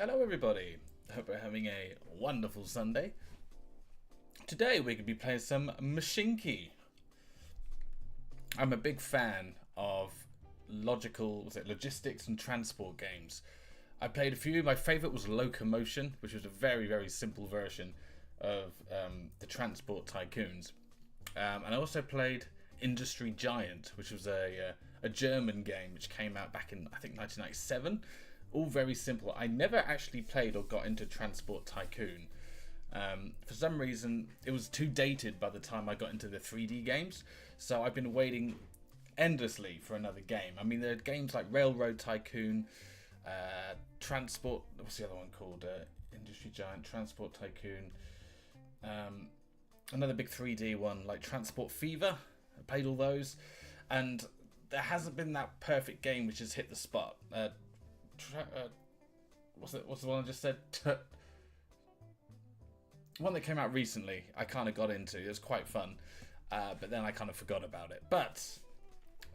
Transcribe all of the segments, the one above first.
Hello everybody, I hope you're having a wonderful Sunday. Today we're going to be playing some Mashinky. I'm a big fan of logistics and transport games. I played a few. My favourite was Locomotion, which was a very simple version of the Transport Tycoons. And I also played Industry Giant, which was a German game which came out back in, I think, 1997. All very simple. I never actually played or got into Transport Tycoon. For some reason, it was too dated by the time I got into the 3D games. So I've been waiting endlessly for another game. I mean, there are games like Railroad Tycoon, Transport... What's the other one called? Industry Giant, Transport Tycoon. Another big 3D one like Transport Fever. I played all those. And there hasn't been that perfect game which has hit the spot. What's the one I just said? One that came out recently, I kind of got into. It was quite fun, but then I kind of forgot about it. But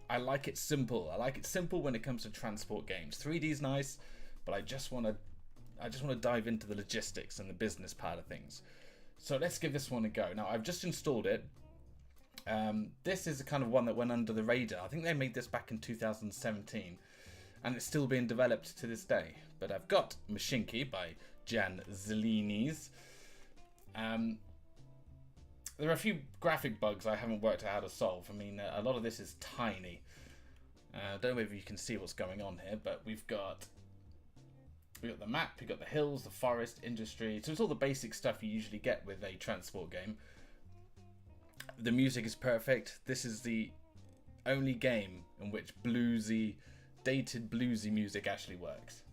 I like it simple. I like it simple when it comes to transport games. 3D is nice, but I just want to dive into the logistics and the business part of things. So let's give this one a go. Now I've just installed it. This is the kind of one that went under the radar. I think they made this back in 2017. And it's still being developed to this day. But I've got Mashinky by Jan Zelini's. There are a few graphic bugs I haven't worked out how to solve. I mean, a lot of this is tiny. I don't know if you can see what's going on here, but we've got the map, we've got the hills, the forest, industry. So it's all the basic stuff you usually get with a transport game. The music is perfect. This is the only game in which dated bluesy music actually works.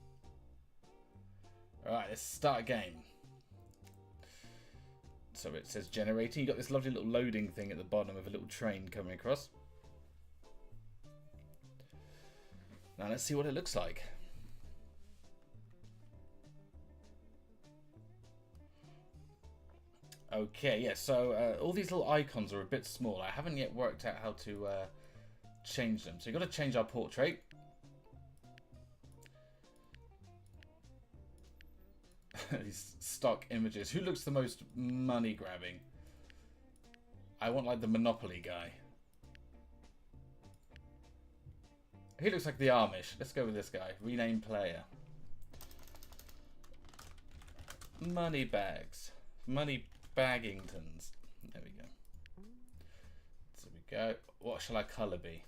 Alright, let's start a game. So it says generating. You got this lovely little loading thing at the bottom of a little train coming across. Now let's see what it looks like. Okay, yeah, so all these little icons are a bit small. I haven't yet worked out how to change them. So you've got to change our portrait. These stock images. Who looks the most money grabbing? I want like the Monopoly guy. He looks like the Amish. Let's go with this guy. Rename player. Money bags. Money baggingtons. There we go. So we go. What shall our colour be?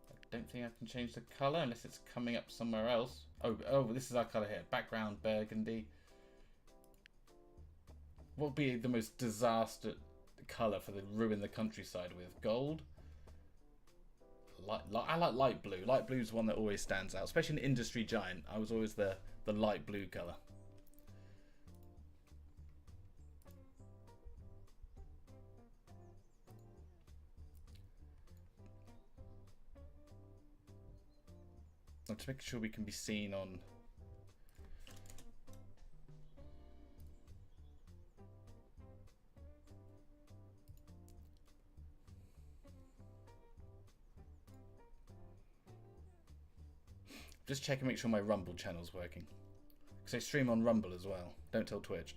I don't think I can change the colour unless it's coming up somewhere else. Oh, this is our colour here. Background burgundy. What would be the most disaster colour for the ruin the countryside with? Gold? I like light blue. Light blue is one that always stands out, especially in Industry Giant. I was always the light blue colour. I'm just making sure we can be seen on. Just check and make sure my Rumble channel's working. Because I stream on Rumble as well. Don't tell Twitch.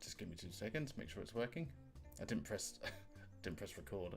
Just give me 2 seconds, make sure it's working. I didn't press record.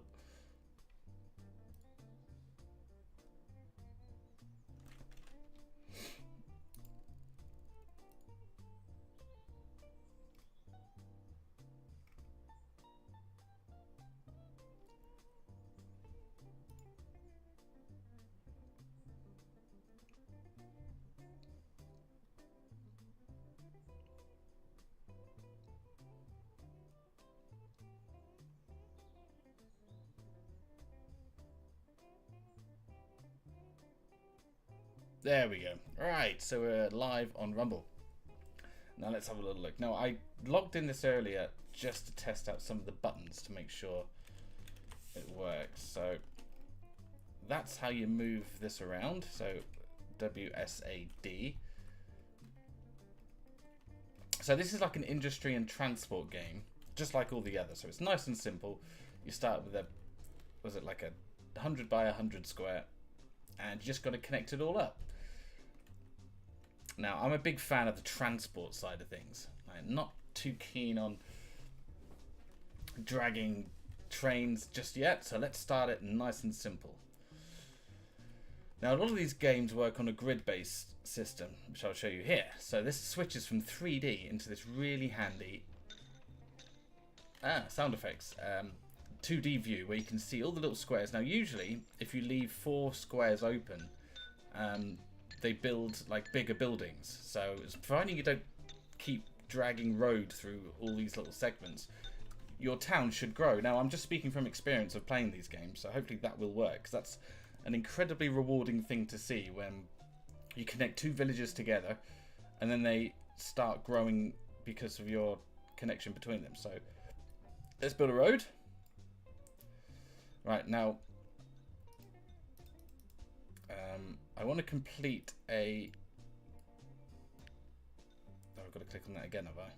There we go. Right, so we're live on Rumble. Now let's have a little look. Now I logged in this earlier just to test out some of the buttons to make sure it works. So that's how you move this around. So WSAD. So this is like an industry and transport game, just like all the others. So it's nice and simple. You start with a, was it like a 100 by 100 square, and you just got to connect it all up. Now, I'm a big fan of the transport side of things. I'm not too keen on dragging trains just yet, so let's start it nice and simple. Now, a lot of these games work on a grid-based system, which I'll show you here. So this switches from 3D into this really handy sound effects 2D view where you can see all the little squares. Now, usually, if you leave 4 squares open, they build like bigger buildings. So it's providing you don't keep dragging road through all these little segments, your town should grow. Now, I'm just speaking from experience of playing these games, so hopefully that will work, because that's an incredibly rewarding thing to see when you connect 2 villages together and then they start growing because of your connection between them. So let's build a road. Right, now I want to complete a... Oh, I've got to click on that again, have I?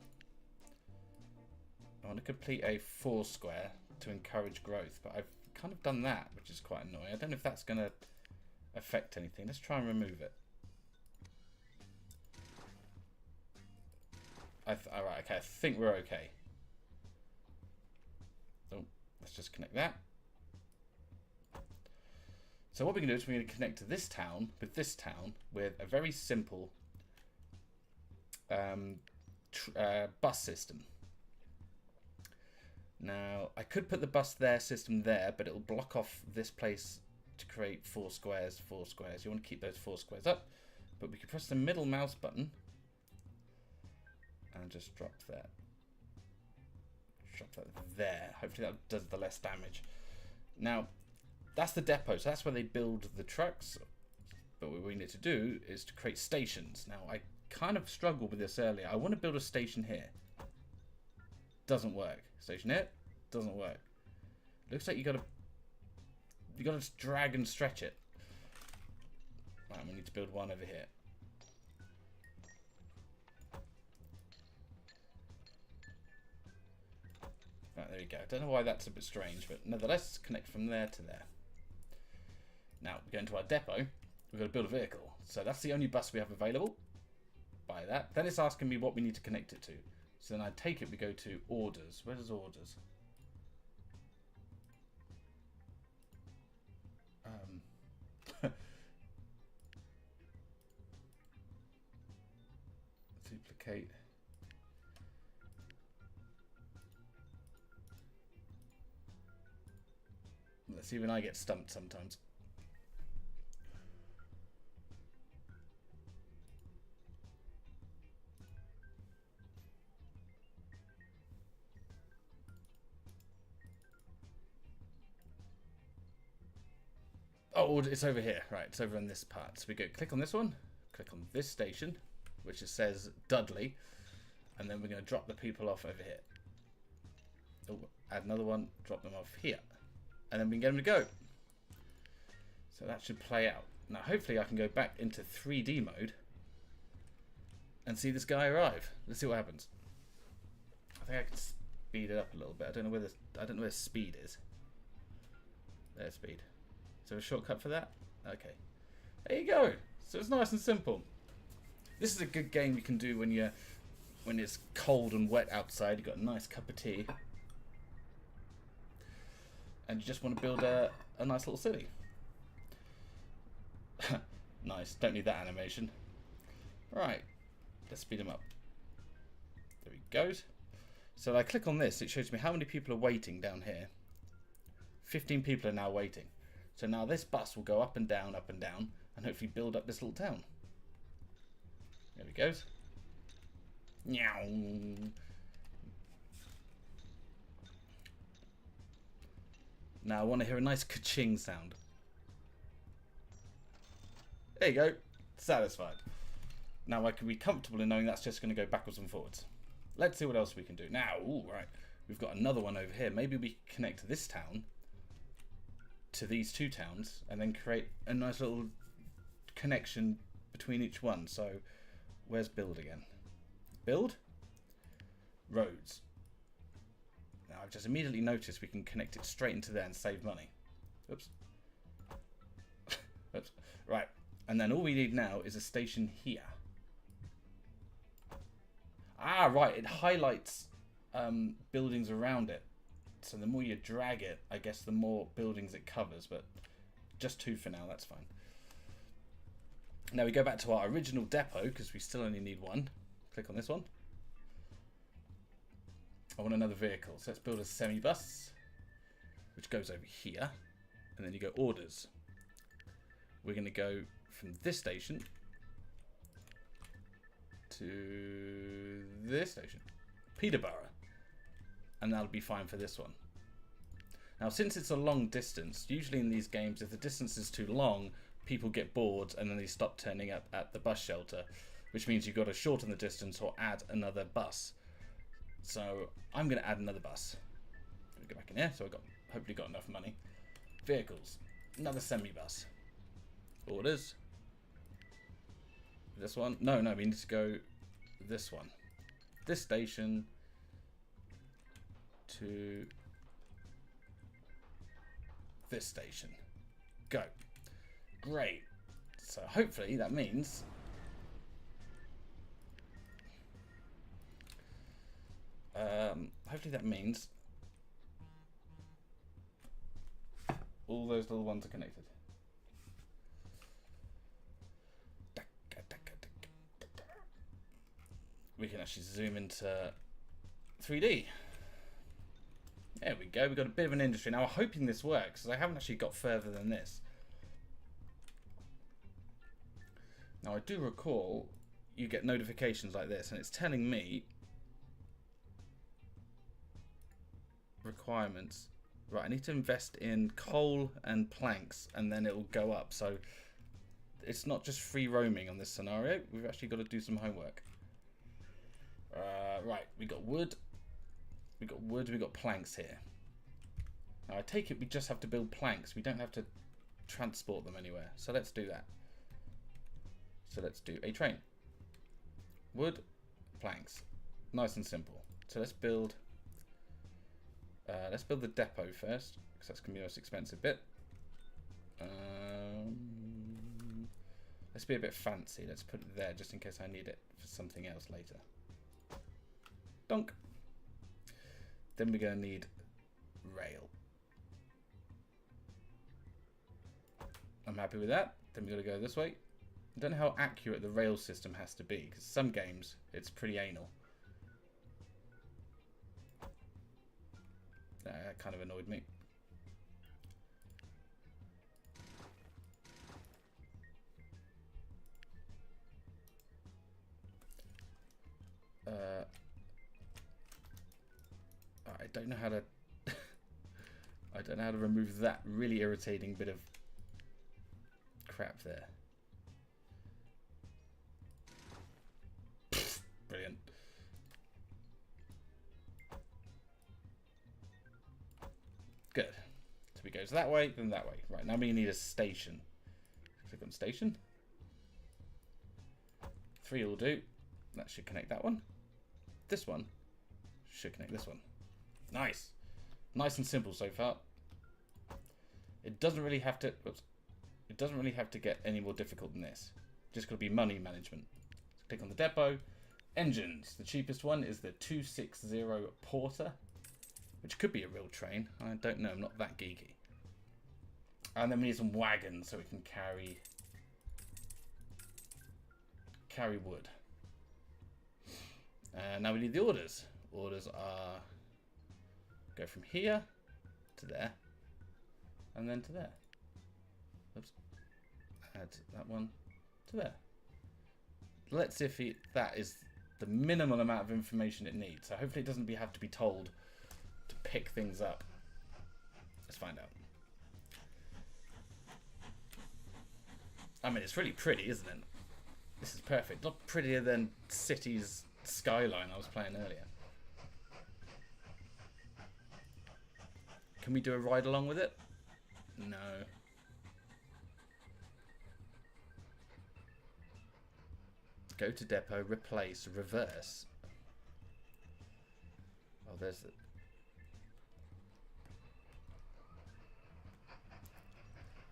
I want to complete a 4 square to encourage growth, but I've kind of done that, which is quite annoying. I don't know if that's going to affect anything. Let's try and remove it. Alright, okay, I think we're okay. So let's just connect that. So what we're going to do is we're going to connect to this town with a very simple bus system. Now, I could put the bus there system there, but it'll block off this place to create 4 squares, 4 squares. You want to keep those 4 squares up, but we could press the middle mouse button and just drop that. Drop that there. Hopefully that does the less damage. Now, that's the depot, so that's where they build the trucks. But what we need to do is to create stations. Now, I kind of struggled with this earlier. I want to build a station here. Doesn't work. Station here. Doesn't work. Looks like you gotta just drag and stretch it. Right, we need to build one over here. Right, there we go. I don't know why that's a bit strange, but nevertheless, connect from there to there. Now, we go into our depot. We've got to build a vehicle. So that's the only bus we have available. Buy that. Then it's asking me what we need to connect it to. So then I take it, we go to orders. Where's orders? Duplicate. Let's see when I get stumped sometimes. Oh, it's over here. Right, it's over in this part. So we go click on this one, click on this station, which it says Dudley, and then we're going to drop the people off over here. Oh, add another one, drop them off here, and then we can get them to go. So that should play out. Now, hopefully I can go back into 3D mode and see this guy arrive. Let's see what happens. I think I can speed it up a little bit. I don't know where speed is. There's speed. So a shortcut for that? Okay. There you go. So it's nice and simple. This is a good game you can do when it's cold and wet outside. You've got a nice cup of tea. And you just want to build a nice little city. Nice. Don't need that animation. Right. Let's speed them up. There he goes. So I click on this. It shows me how many people are waiting down here. 15 people are now waiting. So now this bus will go up and down, and hopefully build up this little town. There he goes. Meow. Now I want to hear a nice ka-ching sound. There you go. Satisfied. Now I can be comfortable in knowing that's just going to go backwards and forwards. Let's see what else we can do. Now, ooh, right. We've got another one over here. Maybe we connect this town to these two towns and then create a nice little connection between each one. So, where's build again? Build? Roads. Now, I've just immediately noticed we can connect it straight into there and save money. Oops. Oops. Right. And then all we need now is a station here. Ah, right. It highlights buildings around it. So the more you drag it, I guess the more buildings it covers. But just 2 for now. That's fine. Now we go back to our original depot because we still only need 1. Click on this one. I want another vehicle. So let's build a semi-bus, which goes over here. And then you go orders. We're going to go from this station to this station, Peterborough, and that'll be fine for this one. Now, since it's a long distance, usually in these games, if the distance is too long, people get bored and then they stop turning up at the bus shelter, which means you've got to shorten the distance or add another bus. So I'm going to add another bus. Let me go back in here. So I've hopefully got enough money. Vehicles, another semi-bus. Orders. This one? No, we need to go this one. This station to this station. Go. Great. So hopefully that means all those little ones are connected. We can actually zoom into 3D. There we go. We've got a bit of an industry. Now, I'm hoping this works, because I haven't actually got further than this. Now, I do recall you get notifications like this, and it's telling me requirements. Right, I need to invest in coal and planks, and then it'll go up. So it's not just free roaming on this scenario. We've actually got to do some homework. Right, we got wood. We got planks here. Now I take it we just have to build planks. We don't have to transport them anywhere. So let's do that. So let's do a train. Wood, planks. Nice and simple. So let's build the depot first, because that's gonna be the most expensive bit. Let's be a bit fancy. Let's put it there just in case I need it for something else later. Donk. Then we're going to need rail. I'm happy with that. Then we've got to go this way. I don't know how accurate the rail system has to be, because some games it's pretty anal. That kind of annoyed me. I don't know how to I don't know how to remove that really irritating bit of crap there. Brilliant. Good. So we go that way, then that way. Right, now we need a station. Click on station. 3 will do. That should connect that one. This one should connect this one. Nice. Nice and simple so far. It doesn't really have to... Oops. It doesn't really have to get any more difficult than this. Just got to be money management. So click on the depot. Engines. The cheapest one is the 260 Porter, which could be a real train. I don't know. I'm not that geeky. And then we need some wagons so we can carry wood. Now we need the orders. Orders are go from here to there, and then to there. Oops. Add that one to there. Let's see if that is the minimal amount of information it needs. So hopefully it doesn't have to be told to pick things up. Let's find out. I mean, it's really pretty, isn't it? This is perfect. Not prettier than City's skyline I was playing earlier. Can we do a ride along with it? No. Go to depot, replace, reverse. Oh, there's the...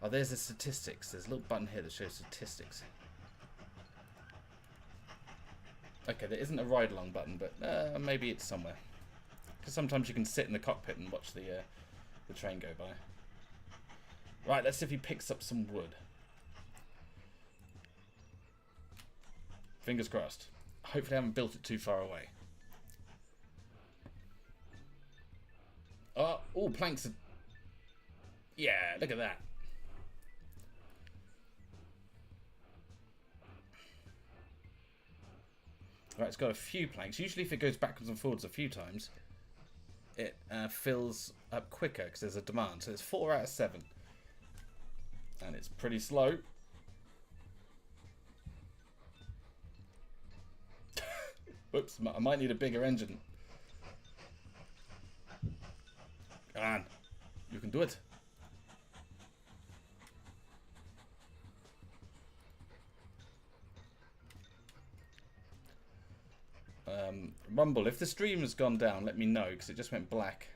Oh, there's the statistics. There's a little button here that shows statistics. Okay, there isn't a ride-along button, but maybe it's somewhere. Because sometimes you can sit in the cockpit and watch the train go by. Right, let's see if he picks up some wood. Fingers crossed. Hopefully I haven't built it too far away. Oh, all planks are... Yeah, look at that. Right, it's got a few planks. Usually if it goes backwards and forwards a few times, it fills up quicker because there's a demand. So it's 4 out of 7. And it's pretty slow. Whoops, I might need a bigger engine. Come on, you can do it. Rumble, if the stream has gone down, let me know, because it just went black